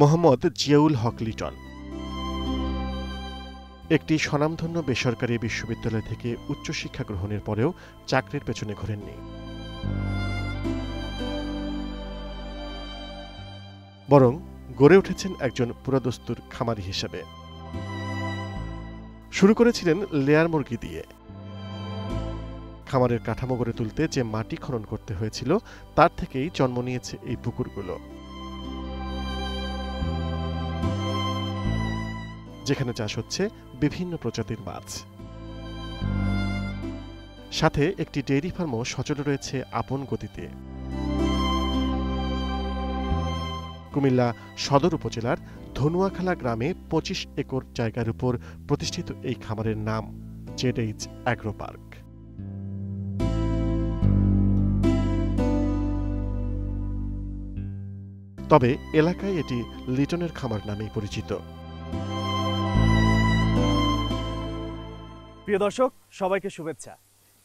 মোহাম্মদ জিয়াউল হক লিটন একটি স্বনামধন্য বেসরকারি বিশ্ববিদ্যালয় থেকে উচ্চশিক্ষা গ্রহণের পরেও চাকরির পেছনে ঘোরেননি। বরং গড়ে উঠেছেন একজন পুরাদস্তুর খামারি হিসেবে। শুরু করেছিলেন লেয়ার মুরগি দিয়ে। খামারের কাঠামো গড়ে তুলতে যে মাটি খনন করতে হয়েছিল তার থেকেই জন্ম নিয়েছে এই পুকুরগুলো, যেখানে চাষ হচ্ছে বিভিন্ন প্রজাতির মাছ। সাথে একটি ডেইরি ফার্মও সচল রয়েছে আপন গতিতে। কুমিল্লা সদর উপজেলার ধনুয়াখালা গ্রামে ২৫ একর জায়গার উপর প্রতিষ্ঠিত এই খামারের নাম জেডএইচ অ্যাগ্রো পার্ক। তবে এলাকায় এটি লিটনের খামার নামেই পরিচিত। প্রিয় দর্শক, সবাইকে শুভেচ্ছা।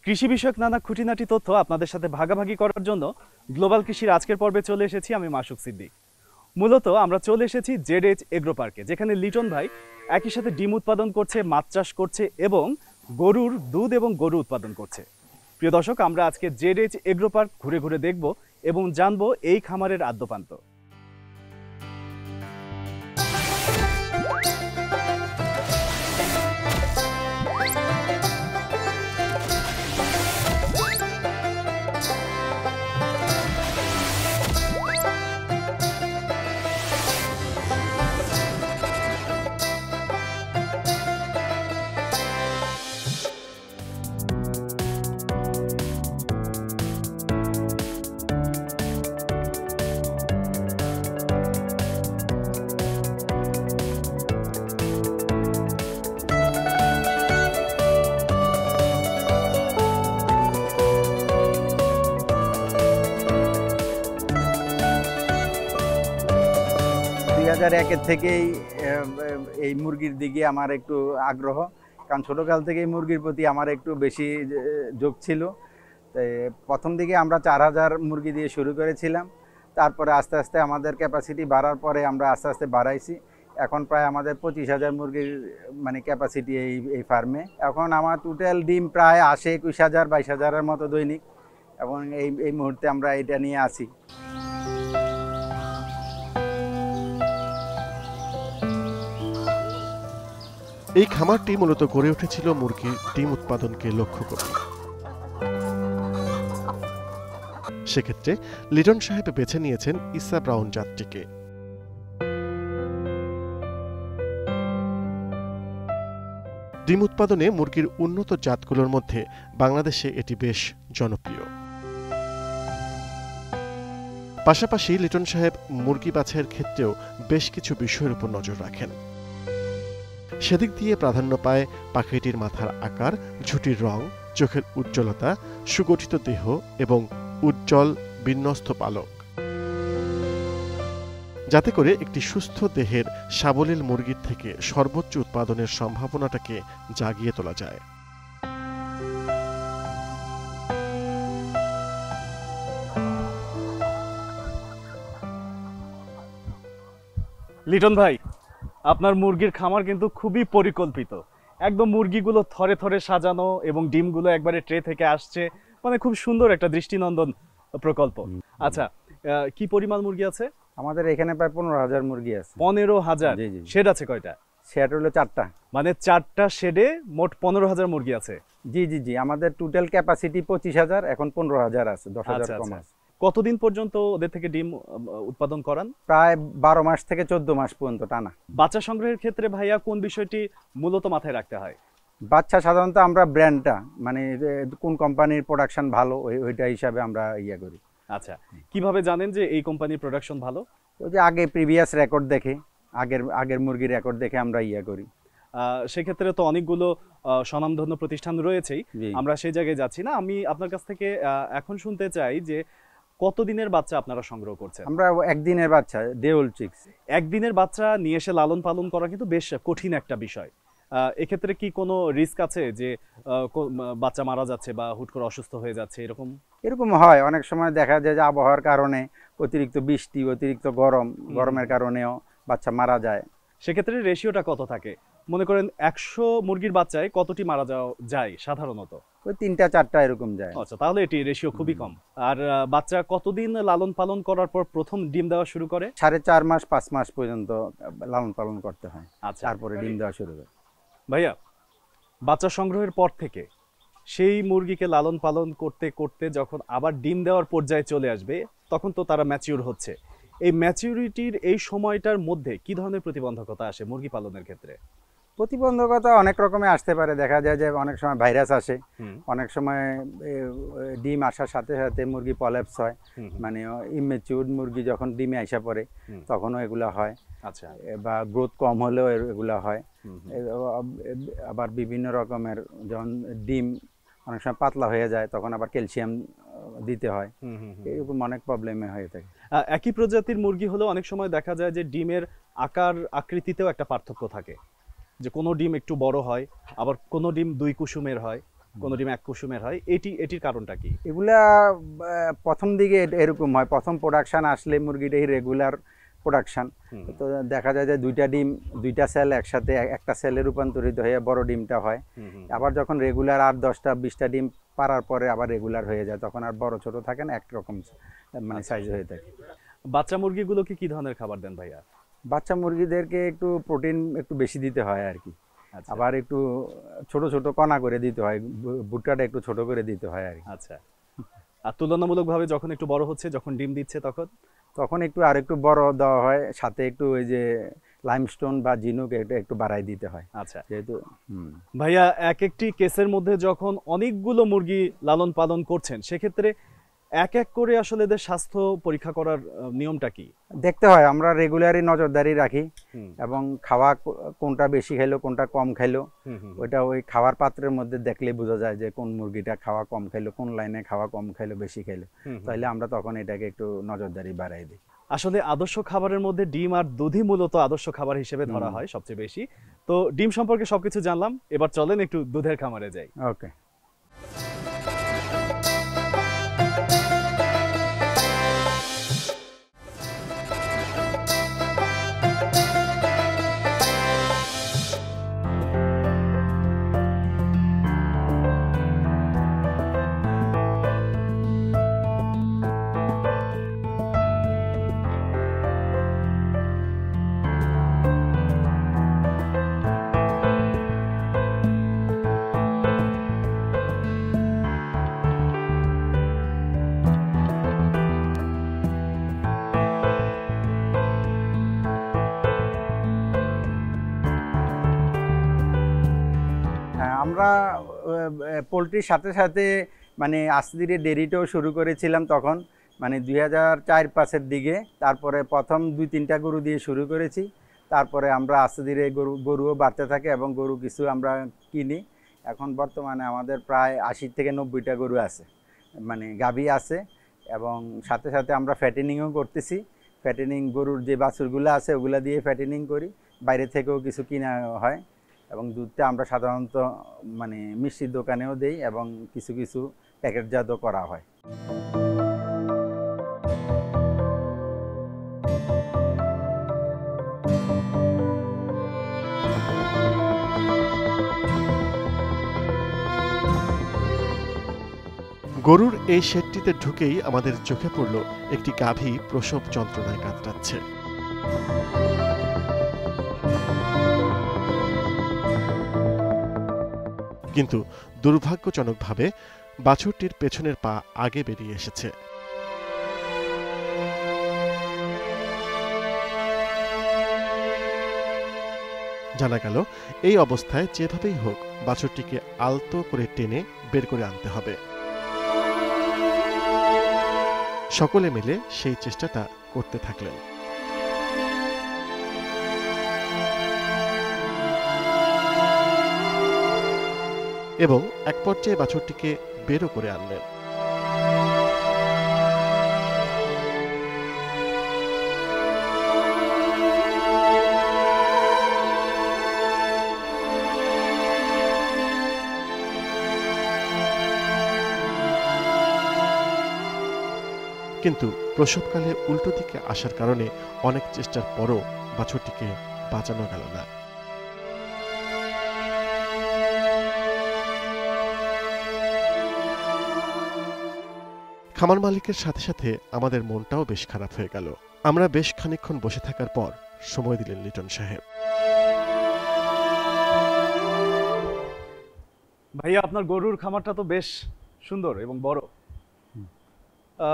কৃষি বিষয়ক নানা খুঁটিনাটি তথ্য আপনাদের সাথে ভাগাভাগি করার জন্য গ্লোবাল কৃষির আজকের পর্বে চলে এসেছি আমি মাসুক সিদ্দিক। মূলত আমরা চলে এসেছি জেডএইচ এগ্রো পার্কে, যেখানে লিটন ভাই একই সাথে ডিম উৎপাদন করছে, মাছ চাষ করছে এবং গরুর দুধ এবং গরু উৎপাদন করছে। প্রিয় দর্শক, আমরা আজকে জেডএইচ এগ্রো পার্ক ঘুরে ঘুরে দেখব এবং জানবো এই খামারের আদ্যপান্ত। একের থেকেই এই মুরগির দিকে আমার একটু আগ্রহ, কারণ ছোটোকাল থেকেই মুরগির প্রতি আমার একটু বেশি ঝোঁক ছিল। তাই প্রথম দিকে আমরা ৪,০০০ মুরগি দিয়ে শুরু করেছিলাম, তারপরে আস্তে আস্তে আমাদের ক্যাপাসিটি বাড়ার পরে আমরা আস্তে আস্তে বাড়াইছি। এখন প্রায় আমাদের ২৫,০০০ মুরগির ক্যাপাসিটি এই ফার্মে। এখন আমার টোটাল ডিম প্রায় ২১,০০০ ২২,০০০-এর মতো দৈনিক, এবং এই মুহূর্তে আমরা এটা নিয়ে আছি। এই খামারটি মূলত গড়ে উঠেছিল মুরগির ডিম উৎপাদনকে লক্ষ্য করে। সেক্ষেত্রে লিটন সাহেব বেছে নিয়েছেন ইসা ব্রাউন জাতটিকে। ডিম উৎপাদনে মুরগির উন্নত জাতগুলোর মধ্যে বাংলাদেশে এটি বেশ জনপ্রিয়। পাশাপাশি লিটন সাহেব মুরগি বাছাইয়ের ক্ষেত্রেও বেশ কিছু বিষয়ের উপর নজর রাখেন। সেদিক দিয়ে প্রাধান্য পায় পাখিটির মাথার আকার, ঝুঁটির রং, চোখের উজ্জ্বলতা, সুগঠিত দেহ এবং উজ্জ্বল বিন্যস্ত পালক, যাতে করে একটি সুস্থ দেহের সাবলীল মুরগির থেকে সর্বোচ্চ উৎপাদনের সম্ভাবনাটাকে জাগিয়ে তোলা যায়। লিটন ভাই, আপনার মুরগির খামার কিন্তু খুবই পরিকল্পিত। একদম মুরগিগুলো থরে থরে সাজানো এবং ডিমগুলো একবারে ট্রে থেকে আসছে, খুব সুন্দর একটা দৃষ্টিনন্দন প্রকল্প। আচ্ছা, কি পরিমাণ মুরগি আছে? আমাদের এখানে প্রায় ১৫,০০০ মুরগি আছে। ১৫,০০০? শেড আছে কয়টা? শেড হলো ৪টা। ৪টা শেডে মোট ১৫,০০০ মুরগি আছে? জি জি জি, আমাদের টোটাল ক্যাপাসিটি ২৫,০০০, এখন ১৫,০০০ আছে, ১০,০০০ কম আছে। কতদিন পর্যন্ত ওদের থেকে ডিম উৎপাদন করান? প্রায় ১২ মাস থেকে ১৪ মাস পর্যন্ত টানা। বাচ্চা সংগ্রহের ক্ষেত্রে ভাইয়া কোন বিষয়টি মূলত মাথায় রাখতে হয়? বাচ্চা সাধারণত আমরা ব্র্যান্ডটা কোন কোম্পানির প্রোডাকশন ভালো ওইটা হিসাবে আমরা করি। আচ্ছা, কিভাবে জানেন যে এই কোম্পানির প্রোডাকশন ভালো? ওই যে আগে প্রিভিয়াস রেকর্ড দেখে, আগের মুরগির রেকর্ড দেখে আমরা করি। সেক্ষেত্রে তো অনেকগুলো স্বনামধন্য প্রতিষ্ঠান রয়েছেই, আমরা সেই জায়গায় যাচ্ছি না। আমি আপনার কাছ থেকে এখন শুনতে চাই যে কতদিনের বাচ্চা আপনারা সংগ্রহ করছেন? আমরা একদিনের বাচ্চা, ডে ওল্ড চিক্স। একদিনের বাচ্চা নিয়ে এসে লালন পালন করা কিন্তু বেশ কঠিন একটা বিষয়। এক্ষেত্রে কি কোনো রিস্ক আছে যে বাচ্চা মারা যাচ্ছে বা হুট করে অসুস্থ হয়ে যাচ্ছে এরকম হয়? অনেক সময় দেখা যায় যে আবহাওয়ার কারণে অতিরিক্ত বৃষ্টি, অতিরিক্ত গরমের কারণেও বাচ্চা মারা যায়। সেক্ষেত্রে রেশিওটা কত থাকে? মনে করেন 100 মুরগির বাচ্চায় কতটি মারা যায় সাধারণত? ওই 3টা 4টা এরকম যায়। আচ্ছা, তাহলে এটি রেশিও খুবই কম। আর বাচ্চা কতদিন লালন পালন করার পর প্রথম ডিম দেওয়া শুরু করে? 4.5 মাস 5 মাস পর্যন্ত লালন পালন করতে হয়, আচ্ছা, তারপরে ডিম দেওয়া শুরু করে। ভাইয়া, বাচ্চা সংগ্রহের পর থেকে সেই মুরগিকে লালন পালন করতে করতে যখন আবার ডিম দেওয়ার পর্যায়ে চলে আসবে, তখন তো তারা ম্যাচিউর হচ্ছে। এই ম্যাচিউরিটির এই সময়টার মধ্যে কি ধরনের প্রতিবন্ধকতা আসে মুরগি পালনের ক্ষেত্রে? প্রতিবন্ধকতা অনেক রকমের আসতে পারে। দেখা যায় যে অনেক সময় ভাইরাস আসে, অনেক সময় ডিম আসার সাথে সাথে মুরগি পলেপস হয়, মানে ইমেচিউর মুরগি যখন ডিমে আসা পড়ে তখনও এগুলো হয়। আচ্ছা, বা গ্রোথ কম হলেও এগুলো হয়। আবার বিভিন্ন রকমের, যেমন ডিম অনেক সময় পাতলা হয়ে যায়, তখন আবার ক্যালসিয়াম দিতে হয়। এরকম অনেক প্রবলেমে হয়ে থাকে। একই প্রজাতির মুরগি হলেও অনেক সময় দেখা যায় যে ডিমের আকার আকৃতিতেও একটা পার্থক্য থাকে, যে কোনো ডিম একটু বড় হয়, আবার কোনো ডিম 2 কুসুমের হয়, কোনো ডিম 1 কুসুমের হয়। এটির কারণটা কি? এগুলা প্রথম দিকে এরকম হয়, প্রথম প্রোডাকশন আসলে মুরগিটা রেগুলার প্রোডাকশন, তো দেখা যায় যে 2টা ডিম 2টা সেল একসাথে একটা সেলে রূপান্তরিত হয়ে বড় ডিমটা হয়। আবার যখন রেগুলার 8-10টা 20টা ডিম পারার পরে আবার রেগুলার হয়ে যায়, তখন আর বড় ছোট থাকে না, একরকম মানে সাইজ হয়ে থাকে। বাচ্চা মুরগিগুলোকে কি ধরনের খাবার দেন ভাইয়া? বাচ্চা মুরগিদেরকে একটু প্রোটিন একটু বেশি দিতে হয় আর কি। আবার একটু ছোট ছোট কণা করে দিতে হয়, ভুট্টাটা একটু ছোট করে দিতে হয় আর কি। আচ্ছা, আর তুলনামূলকভাবে যখন একটু বড় হচ্ছে, যখন ডিম দিচ্ছে, তখন একটু আর একটু বড় দেওয়া হয়, সাথে একটু ওই যে লাইমস্টোন বা জিনুক একটু বাড়াই দিতে হয়। আচ্ছা, যেহেতু ভাইয়া এক একটি কেসের মধ্যে যখন অনেকগুলো মুরগি লালন পালন করছেন, সেক্ষেত্রে এক এক করে আসলে এদের স্বাস্থ্য পরীক্ষা করার নিয়মটা কি? দেখতে হয়, আমরা রেগুলারই নজরদারি রাখি, এবং খাওয়া কোনটা বেশি খাইলো কোনটা কম খাইলো ওইটা ওই খাওয়ার পাত্রের মধ্যে দেখলে বোঝা যায় যে কোন মুরগিটা খাওয়া কম খাইলো, কোন লাইনে খাওয়া কম খাইলো বেশি খাইলো, তাহলে আমরা তখন এটাকে একটু নজরদারি বাড়াই দিই। আসলে আদর্শ খাবারের মধ্যে ডিম আর দুধই মূলত আদর্শ খাবার হিসেবে ধরা হয় সবচেয়ে বেশি। তো ডিম সম্পর্কে সবকিছু জানলাম, এবার চলেন একটু দুধের খামারে যাই। ওকে। আমরা পোলট্রির সাথে সাথে মানে আস্তে ধীরে ডেরিটাও শুরু করেছিলাম তখন, মানে 2004-5-এর দিকে। তারপরে প্রথম 2-3টা গরু দিয়ে শুরু করেছি, তারপরে আমরা আস্তে ধীরে গরুও বাড়তে থাকে এবং গরু কিছু আমরা কিনি। এখন বর্তমানে আমাদের প্রায় 80 থেকে 90টা গরু আছে, মানে গাভী আছে, এবং সাথে সাথে আমরা ফ্যাটেনিংও করতেছি। ফ্যাটেনিং গরুর যে বাছুরগুলো আছে ওগুলা দিয়ে ফ্যাটেনিং করি, বাইরে থেকেও কিছু কিনা হয়, এবং দুধটা আমরা সাধারণত মানে মিষ্টির দোকানেও দেই এবং কিছু কিছু প্যাকেটজাতও করা হয়। গরুর এই শেডটিতে ঢুকেই আমাদের চোখে পড়ল একটি গাভী প্রসব যন্ত্রণায় কাতরাচ্ছে। কিন্তু দুর্ভাগ্যজনকভাবে বাছুরটির পেছনের পা আগে বেরিয়ে এসেছে। জানা গেল এই অবস্থায় যেভাবেই হোক বাছুরটিকে আলতো করে টেনে বের করে আনতে হবে। সকলে মিলে সেই চেষ্টাটা করতে থাকলেন। এবং এক পর্যায়ে বাছুরটিকে বেরও করে আনলেন। কিন্তু প্রসবকালে উল্টো দিকে আসার কারণে অনেক চেষ্টার পরও বাছুরটিকে বাঁচানো গেল না। খামার মালিকের সাথে সাথে আমাদের মনটাও বেশ খারাপ হয়ে গেল। আমরা বেশ খানিকক্ষণ বসে থাকার পর সময় দিলেন লিটন সাহেব। ভাইয়া, আপনার গরুর খামারটা তো বেশ সুন্দর এবং বড়।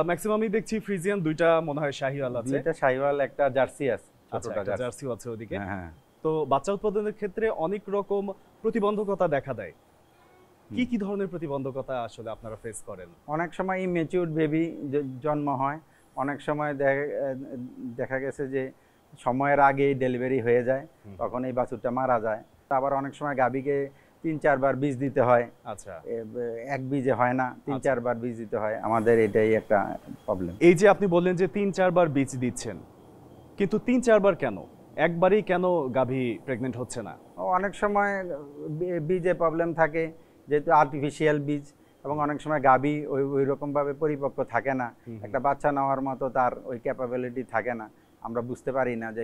ম্যাক্সিমামই দেখছি ফ্রিজিয়ান, দুইটা মনে হয় শাহিওয়াল আছে। এটা শাহিওয়াল, একটা জার্সি আছে, আচ্ছা, একটা জার্সিও আছে ওদিকে। হ্যাঁ। তো বাচ্চা উৎপাদনের ক্ষেত্রে অনেক রকম প্রতিবন্ধকতা দেখা দেয়। কি কি ধরনের প্রতিবন্ধকতা আসলে আপনারা ফেস করেন? অনেক সময় ইমেচিউর বেবি জন্ম হয়, অনেক সময় দেখা গেছে যে সময়ের আগেই ডেলিভারি হয়ে যায়, তখন এই বাছুরটা মারা যায়। আবার অনেক সময় গাভীকে ৩-৪ বার বীজ দিতে হয়। আচ্ছা, এক বীজে হয় না, ৩-৪ বার বীজ দিতে হয়। আমাদের এটাই একটা প্রবলেম। এই যে আপনি বললেন যে ৩-৪ বার বীজ দিচ্ছেন, কিন্তু ৩-৪ বার কেন? একবারেই কেন গাভী প্রেগনেন্ট হচ্ছে না? অনেক সময় বীজে প্রবলেম থাকে, যেহেতু আর্টিফিশিয়াল বীজ, এবং অনেক সময় গাভী ওই রকমভাবে পরিপক্ক থাকে না, একটা বাচ্চা নেওয়ার মতো তার ওই ক্যাপাবিলিটি থাকে না। আমরা বুঝতে পারি না যে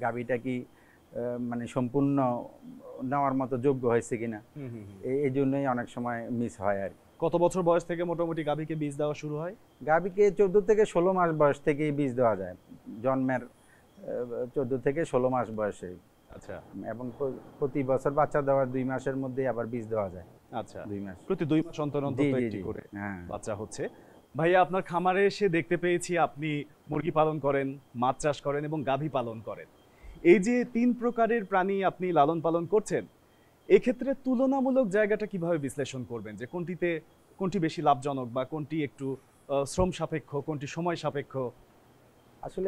গাভীটা কি মানে সম্পূর্ণ নেওয়ার মতো যোগ্য হয়েছে কিনা। এই জন্যই অনেক সময় মিস হয় আর কি। কত বছর বয়স থেকে মোটামুটি গাভীকে বীজ দেওয়া শুরু হয়? গাভীকে 14 থেকে 16 মাস বয়স থেকেই বীজ দেওয়া যায়, জন্মের 14 থেকে 16 মাস বয়সে। আচ্ছা, এবং প্রতি বছর বাচ্চা দেওয়ার 2 মাসের মধ্যেই আবার বীজ দেওয়া যায়। আচ্ছা, 2 মাস, প্রতি 2 মাস অন্তর অন্তর একটি করে বাচ্চা হচ্ছে। ভাইয়া, আপনার খামারে এসে দেখতে পেয়েছি আপনি মুরগি পালন করেন, মাছ চাষ করেন এবং গাভী পালন করেন। এই যে 3 প্রকারের প্রাণী আপনি লালন পালন করছেন, এক্ষেত্রে তুলনামূলক জায়গাটা কিভাবে বিশ্লেষণ করবেন, যে কোনটি বেশি লাভজনক বা কোনটি একটু শ্রম সাপেক্ষ, কোনটি সময় সাপেক্ষ? আসলে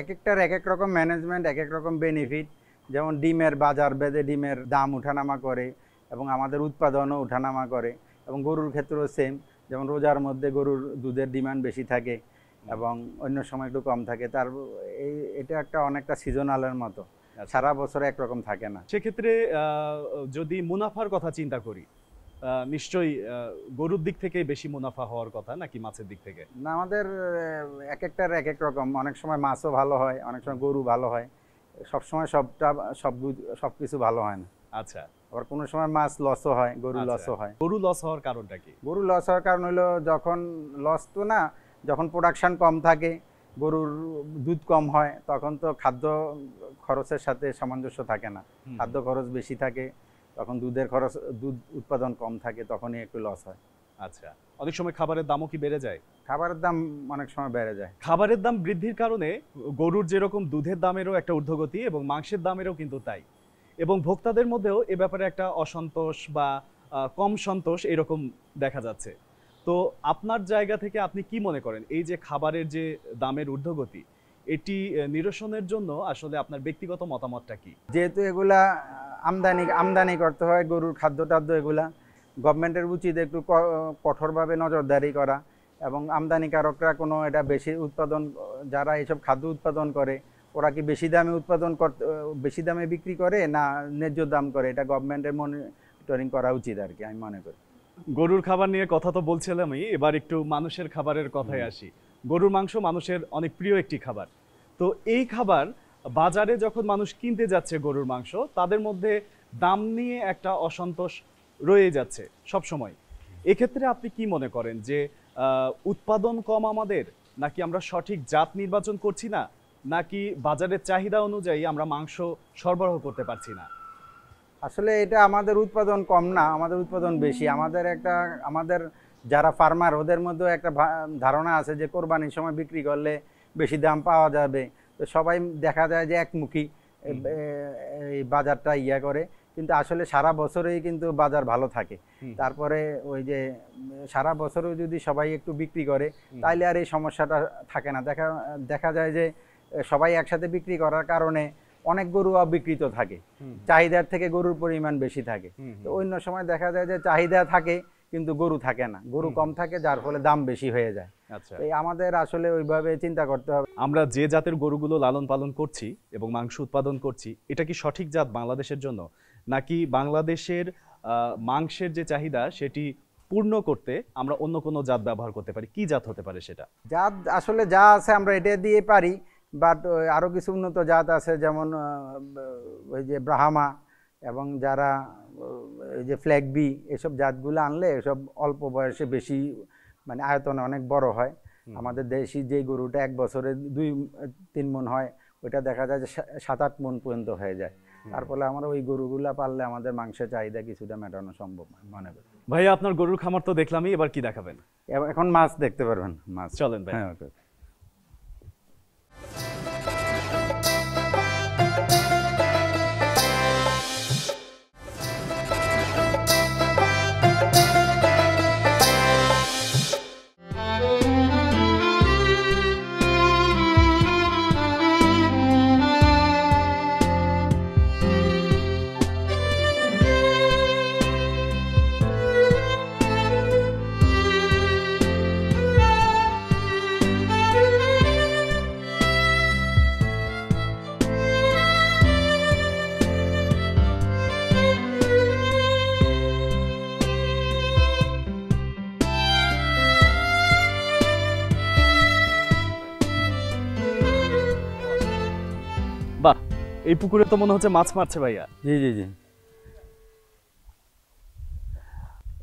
এক একটার এক এক রকম ম্যানেজমেন্ট, এক এক রকম বেনিফিট। যেমন ডিমের বাজার বেঁধে ডিমের দাম উঠানামা করে, এবং আমাদের উৎপাদনও উঠানামা করে। এবং গরুর ক্ষেত্রেও সেম, যেমন রোজার মধ্যে গরুর দুধের ডিমান্ড বেশি থাকে এবং অন্য সময় একটু কম থাকে। এটা একটা অনেকটা সিজনালের মতো, সারা বছর একরকম থাকে না। সেক্ষেত্রে যদি মুনাফার কথা চিন্তা করি, নিশ্চয়ই গরুর দিক থেকে বেশি মুনাফা হওয়ার কথা, নাকি মাছের দিক থেকে? না, আমাদের এক একটার এক এক রকম। অনেক সময় মাছও ভালো হয়, অনেক সময় গরু ভালো হয়, সবসময় সবকিছু ভালো হয় না। আচ্ছা, আবার কোনো সময় মাছ লসও হয়, গরু লসও হয়। গরু লস হওয়ার কারণটা কি? গরু লস হওয়ার কারণ হলো, যখন লস তো না, যখন প্রোডাকশন কম থাকে, গরুর দুধ কম হয়, তখন তো খাদ্য খরচের সাথে সামঞ্জস্য থাকে না, খাদ্য খরচ বেশি থাকে, তখন দুধ উৎপাদন কম থাকে, তখনই একটু লস হয়। আচ্ছা, অনেক সময় খাবারের দামও কি বেড়ে যায়? খাবারের দাম অনেক সময় বেড়ে যায়। খাবারের দাম বৃদ্ধির কারণে গরুর যেরকম দুধের দামেরও একটা ঊর্ধ্বগতি, এবং মাংসের দামেরও কিন্তু তাই। এবং ভোক্তাদের মধ্যেও এ ব্যাপারে একটা অসন্তোষ বা কম সন্তোষ এরকম দেখা যাচ্ছে। তো আপনার জায়গা থেকে আপনি কি মনে করেন, এই যে খাবারের যে দামের ঊর্ধ্বগতি, এটি নিরসনের জন্য আসলে আপনার ব্যক্তিগত মতামতটা কি? যেহেতু এগুলা আমদানি করতে হয়, গরুর খাদ্য টাদ্য, এগুলা গভর্নমেন্টের উচিত একটু কঠোরভাবে নজরদারি করা, এবং আমদানিকারকরা কোনো এটা বেশি উৎপাদন, যারা এইসব খাদ্য উৎপাদন করে, ওরা কি বেশি দামে বিক্রি করে না ন্যায্য দাম করে, এটা গভর্নমেন্টের মনিটরিং করা উচিত আর কি, আমি মনে করি। গরুর খাবার নিয়ে কথা তো বলছিলামই, এবার একটু মানুষের খাবারের কথায় আসি। গরুর মাংস মানুষের অনেক প্রিয় একটি খাবার। তো এই খাবার বাজারে যখন মানুষ কিনতে যাচ্ছে গরুর মাংস, তাদের মধ্যে দাম নিয়ে একটা অসন্তোষ রয়ে যাচ্ছে সব সময়। এক্ষেত্রে আপনি কি মনে করেন যে উৎপাদন কম আমাদের, নাকি আমরা সঠিক জাত নির্বাচন করছি না, নাকি বাজারের চাহিদা অনুযায়ী আমরা মাংস সরবরাহ করতে পারছি না? আসলে এটা আমাদের উৎপাদন কম না, আমাদের উৎপাদন বেশি। আমাদের যারা ফার্মার, ওদের মধ্যেও একটা ধারণা আছে যে কোরবানির সময় বিক্রি করলে বেশি দাম পাওয়া যাবে। তো সবাই দেখা যায় যে একমুখী এই বাজারটা করে, কিন্তু আসলে সারা বছরেই কিন্তু বাজার ভালো থাকে। তারপরে ওই যে সারা বছরেও যদি সবাই একটু বিক্রি করে, তাইলে আর এই সমস্যাটা থাকে না। দেখা যায় যে সবাই একসাথে বিক্রি করার কারণে অনেক গরু অবিকৃত থাকে, চাহিদার থেকে গরুর পরিমাণ বেশি থাকে। তো অন্য সময় দেখা যায় যে চাহিদা থাকে কিন্তু গরু থাকে না, গরু কম থাকে, যার ফলে দাম বেশি হয়ে যায়। আচ্ছা, আমাদের আসলে ওইভাবে চিন্তা করতে হবে। আমরা যে জাতের গরুগুলো লালন পালন করছি এবং মাংস উৎপাদন করছি, এটা কি সঠিক জাত বাংলাদেশের জন্য, নাকি বাংলাদেশের মাংসের যে চাহিদা সেটি পূর্ণ করতে আমরা অন্য কোনো জাত ব্যবহার করতে পারি? কি জাত হতে পারে সেটা? জাত আসলে যা আছে আমরা এটা দিয়ে পারি, বাট আরও কিছু উন্নত জাত আছে, যেমন ওই যে ব্রাহ্মা এবং যারা এই যে ফ্ল্যাগ বি, এসব জাতগুলো আনলে এসব অল্প বয়সে বেশি মানে আয়তনে অনেক বড় হয়। আমাদের দেশি যে গরুটা 1 বছরে 2-3 মণ হয়, ওইটা দেখা যায় যে 7-8 মণ পর্যন্ত হয়ে যায়। তার ফলে আমরা ওই গরুগুলা পাললে আমাদের মাংসের চাহিদা কিছুটা মেটানো সম্ভব মনে করি। ভাইয়া আপনার গরুর খামার তো দেখলামই, এবার কি দেখাবেন? এখন মাছ দেখতে পারবেন, মাছ। চলেন ভাই। হ্যাঁ, ওকে। বাহ, এই পুকুরে তো মনে হচ্ছে মাছ মারছে ভাইয়া। জি জি জি।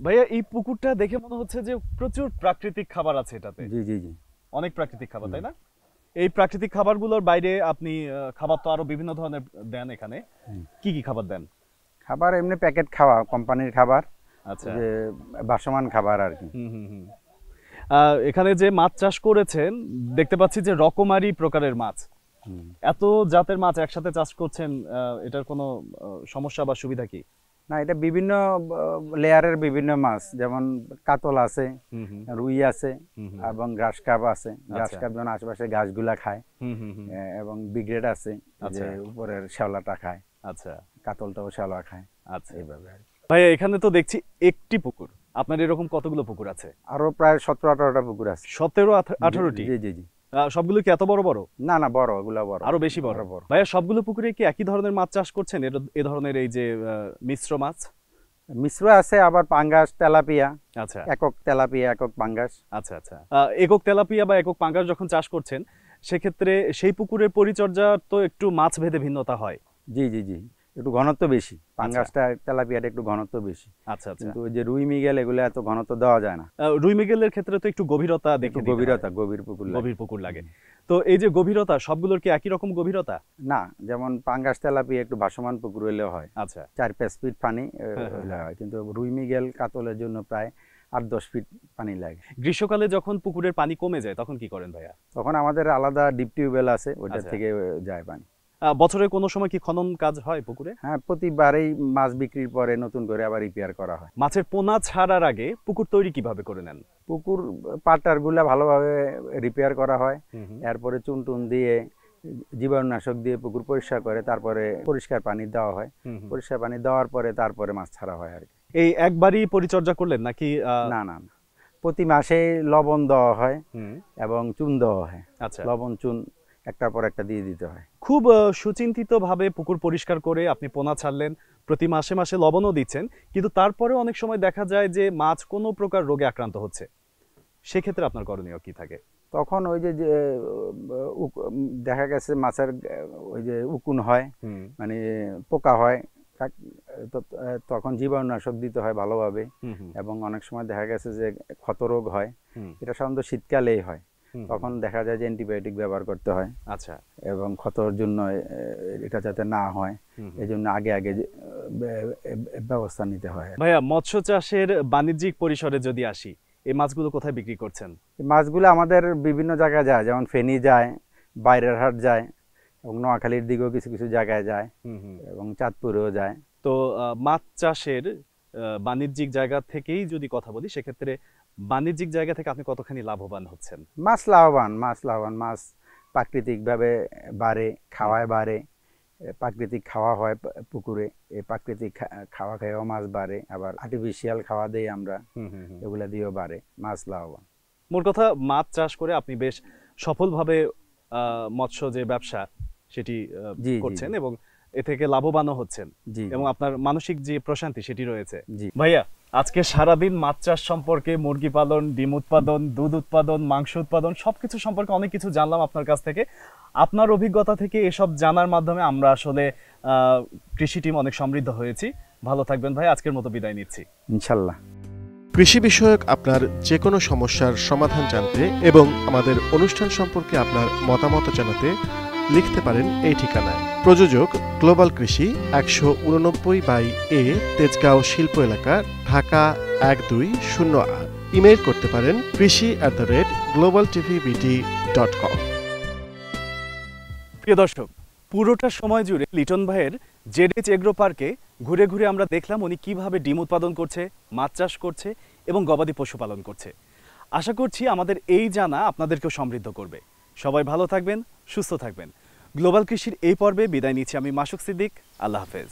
ভাইয়া এই পুকুরটা দেখে মনে হচ্ছে যে প্রচুর প্রাকৃতিক খাবার আছে এটাতে। জি জি জি। অনেক প্রাকৃতিক খাবার, তাই না? এই প্রাকৃতিক খাবারগুলোর বাইরে আপনি খাবার তো আরো বিভিন্ন ধরনের দেন এখানে, কি কি খাবার দেন? খাবার এমনি প্যাকেট খাওয়া, কোম্পানির খাবার, আচ্ছা, যে বাসমান খাবার আর কি। এখানে যে মাছ চাষ করেছেন দেখতে পাচ্ছি যে রকমারি প্রকারের মাছ, এত জাতের মাছ একসাথে চাষ করছেন, এটার কোনো সমস্যা বা সুবিধা কি? না, এটা বিভিন্ন লেয়ারের বিভিন্ন মাছ, যেমন কাতল আছে, রুই আছে, এবং গ্রাস কাপ আছে। গ্রাস কাপ যেমন আশেপাশে গাছগুলা খায়, এবং বিগ্রেড আছে যে উপরের শ্যাওলাটা খায়। আচ্ছা, কাতলটাও শ্যাওলা খায়। আচ্ছা, এইভাবে। ভাইয়া এখানে তো দেখছি একটি পুকুর, আপনার এরকম কতগুলো পুকুর আছে? আরো প্রায় 17-18টা পুকুর আছে। 17-18টি? জি জি জি। সবগুলো কি এত বড় বড়? না না, বড়, ওগুলা বড়, আরো বেশি বড়। ভাইয়া সবগুলো পুকুরে কি একই ধরনের মাছ চাষ করছেন? এ ধরনের এই যে মিশ্র মাছ? মিশ্র আছে, আবার পাঙ্গাস, তেলাপিয়া। আচ্ছা, একক তেলাপিয়া, একক পাঙ্গাস। আচ্ছা আচ্ছা। একক তেলাপিয়া বা একক পাঙ্গাস যখন চাষ করছেন, সেক্ষেত্রে সেই পুকুরের পরিচর্যা তো একটু মাছ ভেদে ভিন্নতা হয়। জি জি জি, একটু ঘনত্ব বেশি। পাঙ্গাসটা, তেলাপিয়াটা একটু ঘনত্ব বেশি। আচ্ছা আচ্ছা। কিন্তু ওই যে রুই মৃগেল, এগুলো এত ঘনত্ব দেওয়া যায় না। রুই মৃগেলের ক্ষেত্রে তো একটু গভীরতা দেখে, গভীরতা, গভীর পুকুর, গভীর পুকুর লাগে। তো এই যে গভীরতা, সবগুলোর কি একই রকম গভীরতা? না, যেমন পাঙ্গাস তেলাপিয়া একটু ভাসমান পুকুর হইলেও হয়। আচ্ছা, 4-5 ফিট পানি হইলে হয়, কিন্তু রুই মৃগেল কাতলের জন্য প্রায় 8-10 ফিট পানি লাগে। গ্রীষ্মকালে যখন পুকুরের পানি কমে যায় তখন কি করেন ভাইয়া? তখন আমাদের আলাদা ডিপ টিউবওয়েল আছে, ওইটা থেকে যায় পানি। বছরের কোনো সময় কি খনন কাজ হয় পুকুরে? হ্যাঁ, প্রতিবারেই মাছ বিক্রির পরে নতুন করে আবার রিপেয়ার করা হয়। মাছের পোনা ছাড়ার আগে পুকুর তৈরি কিভাবে করে নেন? পুকুর পাটার গুলা ভালোভাবে রিপেয়ার করা হয়, এরপরে চুন টুন দিয়ে, জীবাণুনাশক দিয়ে পুকুর পরিষ্কার করে, তারপরে পরিষ্কার পানি দেওয়া হয়। পরিষ্কার পানি দেওয়ার পরে তারপরে মাছ ছাড়া হয় আর কি। এই একবারই পরিচর্যা করলেন নাকি? না না, প্রতি মাসে লবণ দেওয়া হয় এবং চুন দেওয়া হয়। আচ্ছা, লবণ চুন একটার পর একটা দিয়ে দিতে হয়। খুব সুচিন্তিত ভাবে পুকুর পরিষ্কার করে আপনি পোনা ছাড়লেন, প্রতি মাসে মাসে লবণও দিচ্ছেন, কিন্তু তারপরে অনেক সময় দেখা যায় যে মাছ কোনো প্রকার রোগে আক্রান্ত হচ্ছে, সেক্ষেত্রে আপনার করণীয় কি থাকে? তখন ওই যে দেখা গেছে মাছের ওই যে উকুন হয়, মানে পোকা হয়, তখন জীবাণুনাশক দিতে হয় ভালোভাবে। এবং অনেক সময় দেখা গেছে যে ক্ষতরোগ হয়, এটা সাধারণত শীতকালেই হয়, তখন দেখা যায় যে অ্যান্টিবায়োটিক ব্যবহার করতে হয়। আচ্ছা, এবং ক্ষতর জন্য এটা যাতে না হয়, এই জন্য আগে আগে ব্যবস্থা নিতে হয়। ভাইয়া মৎস্য চাষের বাণিজ্যিক পরিসরে যদি আসি, এই মাছগুলো কোথায় বিক্রি করছেন? এই মাছগুলো আমাদের বিভিন্ন জায়গায় যায়, যেমন ফেনী যায়, বাইরের হাট যায়, এবং নোয়াখালীর দিকেও কিছু কিছু জায়গায় যায়, এবং চাঁদপুরেও যায়। তো মাছ চাষের বাণিজ্যিক জায়গা থেকেই যদি কথা বলি, সেক্ষেত্রে বাণিজ্যিক জায়গা থেকে আপনি কতখানি লাভবান হচ্ছেন? মাছ লাভবান, মাছ প্রাকৃতিকভাবে বাড়ে, খাওয়ায় বাড়ে, প্রাকৃতিক খাওয়া হয় পুকুরে, এই প্রাকৃতিক খাওয়া খেয়েও মাছ বাড়ে, আবার আর্টিফিশিয়াল খাওয়া দেই আমরা, এগুলা দিয়েও বাড়ে, মাছ লাভবান। মোট কথা, মাছ চাষ করে আপনি বেশ সফলভাবে মৎস্য যে ব্যবসা সেটি করছেন এবং এ থেকে লাভবানও হচ্ছেন, এবং আপনার মানসিক যে প্রশান্তি সেটি রয়েছে। ভাইয়া আজকে সারাদিন মাছ চাষ সম্পর্কে, মুরগি পালন, ডিম উৎপাদন, দুধ উৎপাদন, মাংস উৎপাদন সবকিছু সম্পর্কে অনেক কিছু জানলাম আপনার কাছ থেকে। আপনার অভিজ্ঞতা থেকে এসব জানার মাধ্যমে আমরা আসলে কৃষি টিম অনেক সমৃদ্ধ হয়েছি। ভালো থাকবেন ভাই, আজকের মতো বিদায় নিচ্ছি। ইনশাল্লাহ। কৃষি বিষয়ক আপনার যে কোনো সমস্যার সমাধান জানতে এবং আমাদের অনুষ্ঠান সম্পর্কে আপনার মতামত জানাতে লিখতে পারেন এই ঠিকানায়। প্রযোজক গ্লোবাল কৃষি, 189/A, তেজগাঁও শিল্প এলাকা, ঢাকা 1208। ইমেইল করতে পারেন krishi@globaltvbt.com। প্রিয় দর্শক, পুরোটা সময় জুড়ে লিটন ভাইয়ের জেডএইচ এগ্রো পার্কে ঘুরে ঘুরে আমরা দেখলাম উনি কিভাবে ডিম উৎপাদন করছে, মাছ চাষ করছে এবং গবাদি পশু পালন করছে। আশা করছি আমাদের এই জানা আপনাদেরকেও সমৃদ্ধ করবে। সবাই ভালো থাকবেন, সুস্থ থাকবেন। গ্লোবাল কৃষির এই পর্বে বিদায় নিচ্ছি আমি মাসুক সিদ্দিক। আল্লাহ হাফেজ।